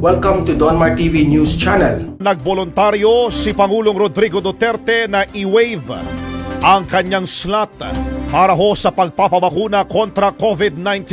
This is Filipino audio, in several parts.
Welcome to Donmar TV News Channel. Nagboluntaryo si Pangulong Rodrigo Duterte na i-waive ang kanyang slot para ho sa pagpapabakuna kontra COVID-19.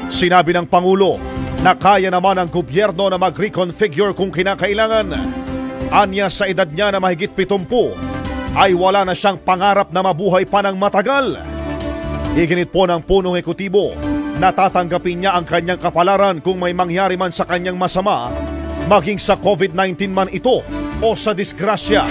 Sinabi ng Pangulo na kaya naman ang gobyerno na mag-reconfigure kung kinakailangan. Anya sa edad niya na mahigit 70 ay wala na siyang pangarap na mabuhay pa ng matagal. Iginit po ng punong ekutibo na tatanggapin niya ang kanyang kapalaran kung may mangyari man sa kanyang masama, maging sa COVID-19 man ito o sa disgrasya.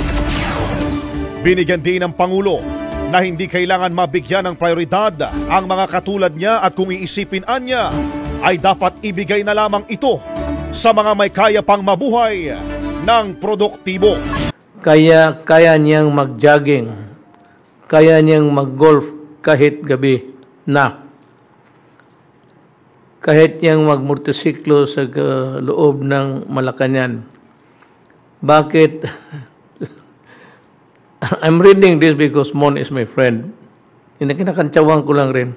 Binigyan din ng Pangulo na hindi kailangan mabigyan ng prioridad ang mga katulad niya at kung iisipin niya ay dapat ibigay na lamang ito sa mga may kaya pang mabuhay ng produktibo. Kaya niyang mag-jogging, kaya niyang mag-golf kahit gabi na. Kahit niyang magmotorsiklo sa loob ng Malacañang. Bakit? I'm reading this because Mon is my friend. Kinakantsawan ko lang rin.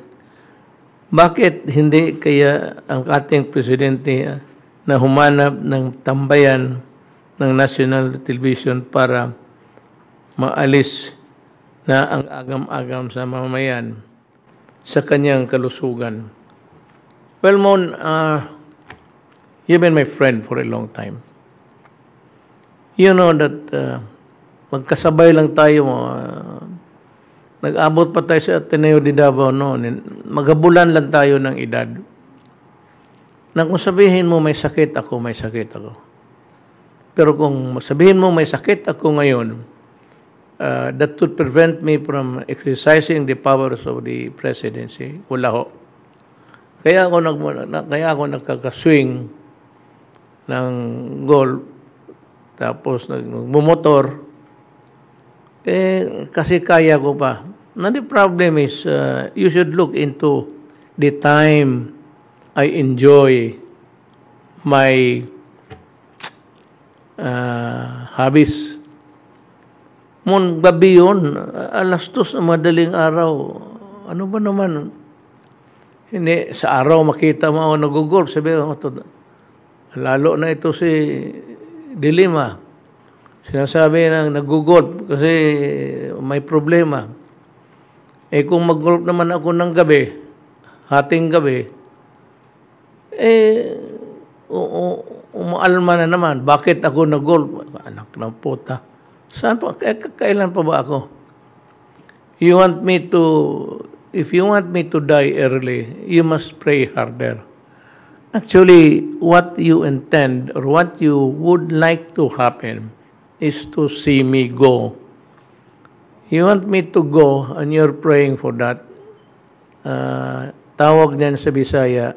Bakit hindi kaya ang ating presidente na humanap ng tambayan ng National Television para maalis na ang agam-agam sa mamamayan sa kanyang kalusugan? Well, Mon, you've been my friend for a long time. You know that magkasabay lang tayo. Nag-abot pa tayo sa Ateneo de Davao noon. Magabulan lang tayo ng edad. Na kung sabihin mo may sakit ako, may sakit ako. Pero kung sabihin mo may sakit ako ngayon, that would prevent me from exercising the powers of the presidency. Wala ho. Kaya ako nagkakaswing ng golf, tapos nagmumotor, kasi kaya ko pa. Now the problem is, you should look into the time I enjoy my hobbies. Mon, gabi yun, alas 2 madaling araw. Ano ba naman? Hindi, sa araw makita mo ako nag-golf. Sabi ko, lalo na ito si Dilima. Sinasabi na nag-golf kasi may problema. Kung mag-golf naman ako ng gabi, hating gabi, umaalma na naman. Bakit ako nag-golf? Anak ng puta. Saan pa? Kailan pa ba ako? If you want me to die early, you must pray harder. Actually, what you intend or what you would like to happen is to see me go. You want me to go and you're praying for that. Tawag niyan sa Bisaya.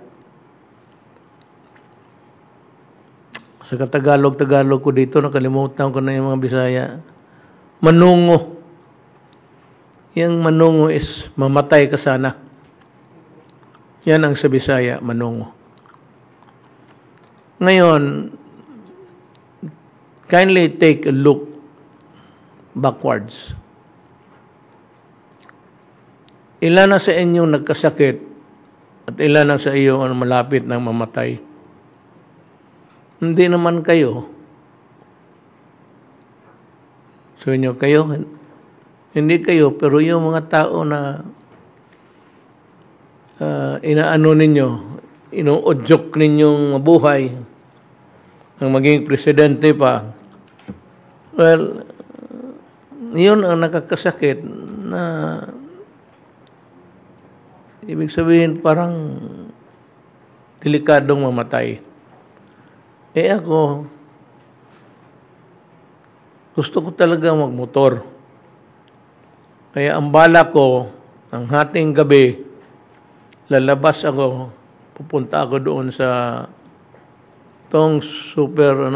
Sa Tagalog ko dito, nakalimutan ko na yung mga Bisaya. Manungo. Yung manungo is mamatay ka sana. Yan ang sa Bisaya, manungo. Ngayon, kindly take a look backwards. Ilan na sa inyong nagkasakit at ilan na sa iyo ang malapit ng mamatay? Hindi naman kayo. So inyo kayo, hindi kayo, pero yung mga tao na inaano ninyo, inuudyok ninyong mabuhay, ang maging presidente pa, well, yun ang nakakasakit na ibig sabihin parang delikadong mamatay. Ako, gusto ko talaga magmotor. Kaya ang bala ko, ang hating gabi, lalabas ako, pupunta ako doon sa tong super,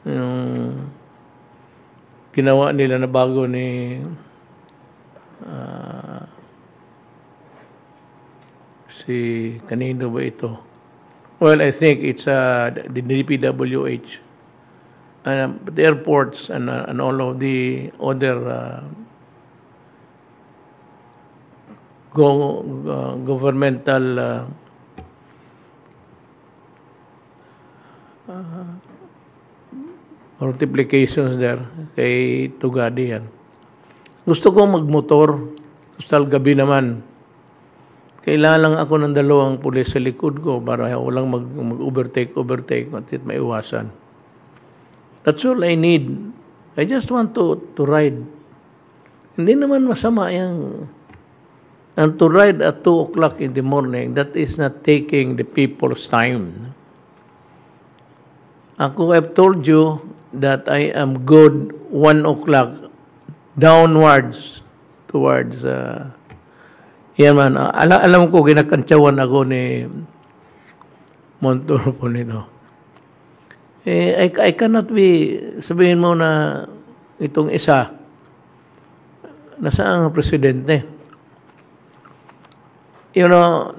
yung ginawa nila na bago ni si kanino ba ito? Well, I think it's the DPWH. The airports and all of the other governmental multiplications there kay Tugadi yan. Gusto ko magmotor. Kustal gabi naman. Kailangan lang ako ng 2 pulis sa likod ko para walang mag-overtake at maiwasan. That's all I need. I just want to ride. Hindi naman masama yung and to ride at 2 o'clock in the morning, that is not taking the people's time. Ako, I've told you that I am good 1 o'clock downwards towards yan man. Alam ko, ginakantsawan ako ni Montoro po nito. I cannot be, sabihin mo na itong isa, nasaan ang presidente? You know,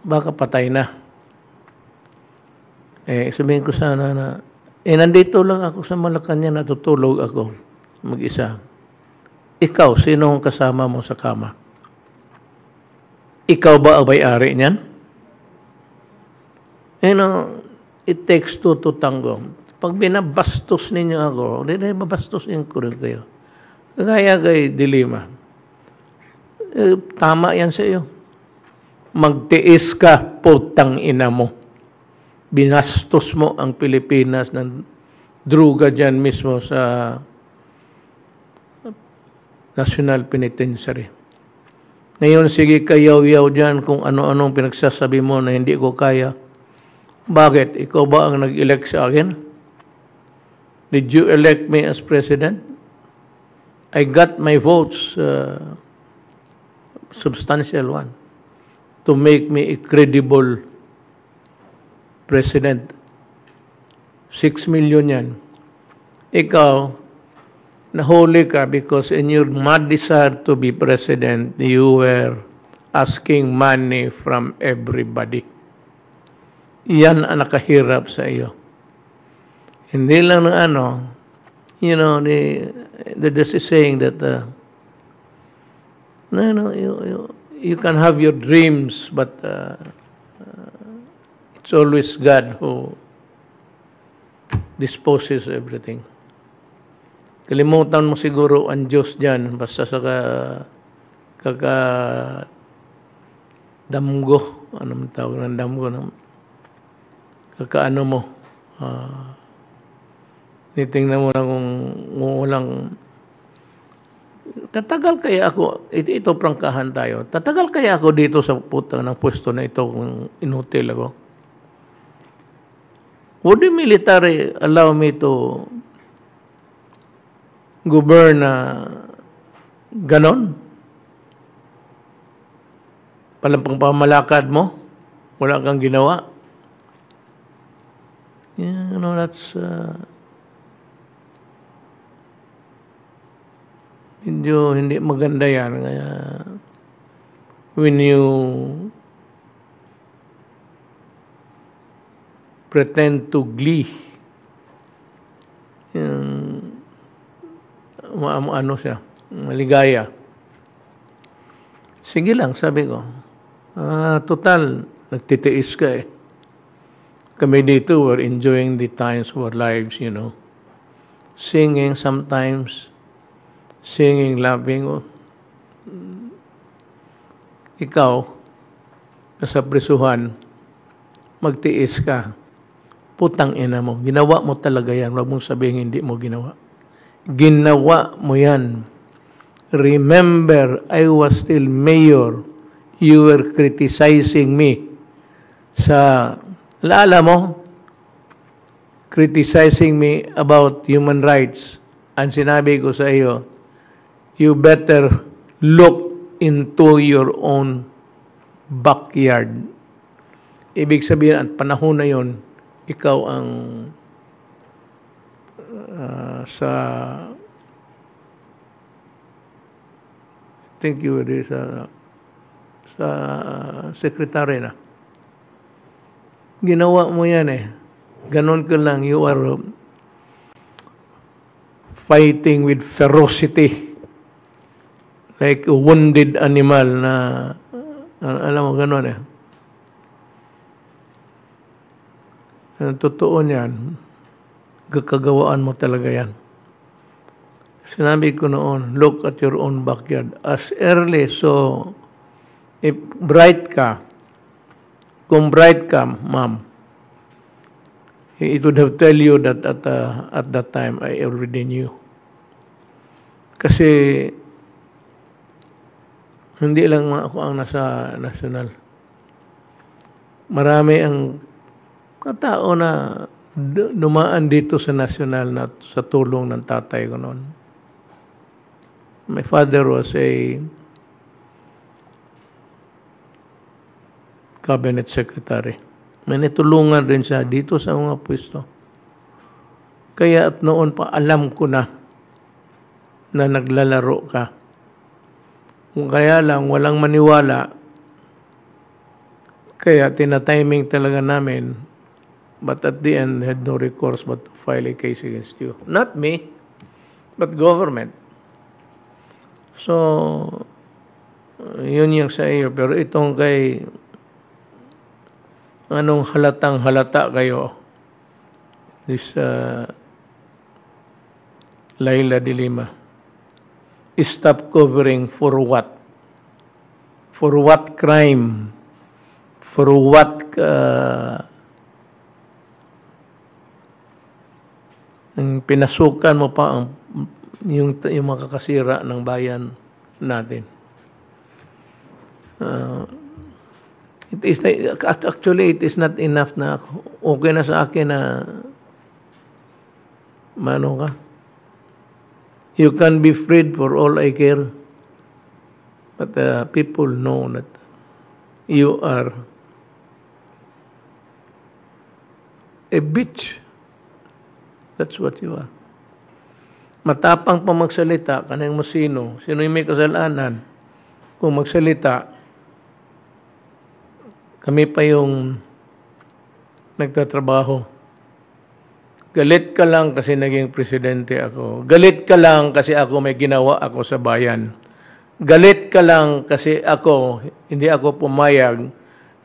baka patay na. Sabihin ko sana na, nandito lang ako sa Malacanang, natutulog ako, mag-isa. Ikaw, sino ang kasama mo sa kama? Ikaw ba ang may-ari niyan? You know, it takes two to tango. Pag binabastos ninyo ako, hindi babastosin ko rin kayo. Kaya kay Dilima. Tama yan sa iyo. Magtiis ka, putang ina mo. Binastos mo ang Pilipinas ng druga dyan mismo sa National Penitentiary. Ngayon, sige kayaw-yaw dyan kung ano-anong pinagsasabi mo na hindi ko kaya. Bakit? Ikaw ba ang nag-elect sa akin? Did you elect me as president? I got my votes, substantial one, to make me a credible president. 6 million yan. Ikaw, nahuli ka because in your mad desire to be president, you were asking money from everybody. Yan ang nakahirap sa iyo. Hindi lang ng ano, you know, there's a saying that you can have your dreams, but it's always God who disposes everything. Kalimutan mo siguro ang Diyos dyan, basta sa damgo, anong tawag ng damgo, kakaano mo, titingnan mo na kung walang, tatagal kaya ako, ito prangkahan tayo, tatagal kaya ako dito sa putang ng pwesto na ito kung inutil ako? Would the military allow me to govern na ganon? Palampang pamalakad mo, wala kang ginawa. Yeah, you know, that's hindi maganda yan. Kaya when you pretend to glee, ano siya, maligaya. Sige lang, sabi ko. Total, nagtitiis ka eh. Kami dito, we're enjoying the times of our lives, you know. Singing sometimes, singing, laughing. Ikaw, nasa prisuhan, magtiis ka. Putang ina mo. Ginawa mo talaga yan. Huwag mong sabihin hindi mo ginawa. Ginawa mo yan. Remember, I was still mayor. You were criticizing me. Laala mo, criticizing me about human rights. Ang sinabi ko sa iyo, you better look into your own backyard. Ibig sabihin, at panahon na yon, ikaw ang I think you were sa secretary na. Ginawa mo yan eh. Ganon ka lang. You are fighting with ferocity. Like a wounded animal na, alam mo, ganon eh. Totoo niyan, kakagawaan mo talaga yan. Sinabi ko noon, look at your own backyard. As early, so, if bright ka, kung bright ka, ma'am, it would have tell you that at that time, I already knew. Kasi, hindi lang ako ang nasa national. Marami ang katao na dumaan dito sa national na sa tulong ng tatay ko noon. My father was a cabinet secretary. May natulungan rin siya dito sa mga pwesto. Kaya at noon pa alam ko na naglalaro ka. Kung kaya lang walang maniwala, kaya tinatiming talaga namin, but at the end had no recourse but to file a case against you. Not me, but government. So, yun yung sa iyo. Pero itong kay, anong halatang halata kayo, this Laila de Lima, stop covering for what? For what crime? For what pinasukan mo pa ang yung makakasira ng bayan natin. Actually, it is not enough na okay na sa akin na mano ka. You can be freed for all I care. But people know that you are a bitch. That's what you are. Matapang pa magsalita, kanang mo sino yung may kasalanan. Kung magsalita, kami pa yung nagtatrabaho. Galit ka lang kasi naging presidente ako. Galit ka lang kasi ako may ginawa ako sa bayan. Galit ka lang kasi ako, hindi ako pumayag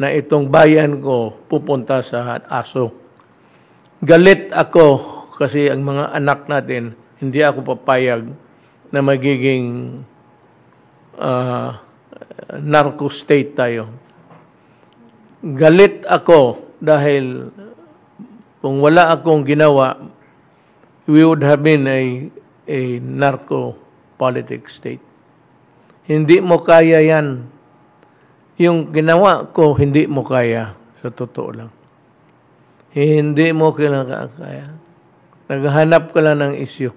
na itong bayan ko pupunta sa aso. Galit ako kasi ang mga anak natin, hindi ako papayag na magiging narco state tayo. Galit ako dahil kung wala akong ginawa, we would have been a narco politic state. Hindi mo kaya yan. Yung ginawa ko, hindi mo kaya. Sa totoo lang. Hindi mo kaya. Naghahanap ka lang ng issue.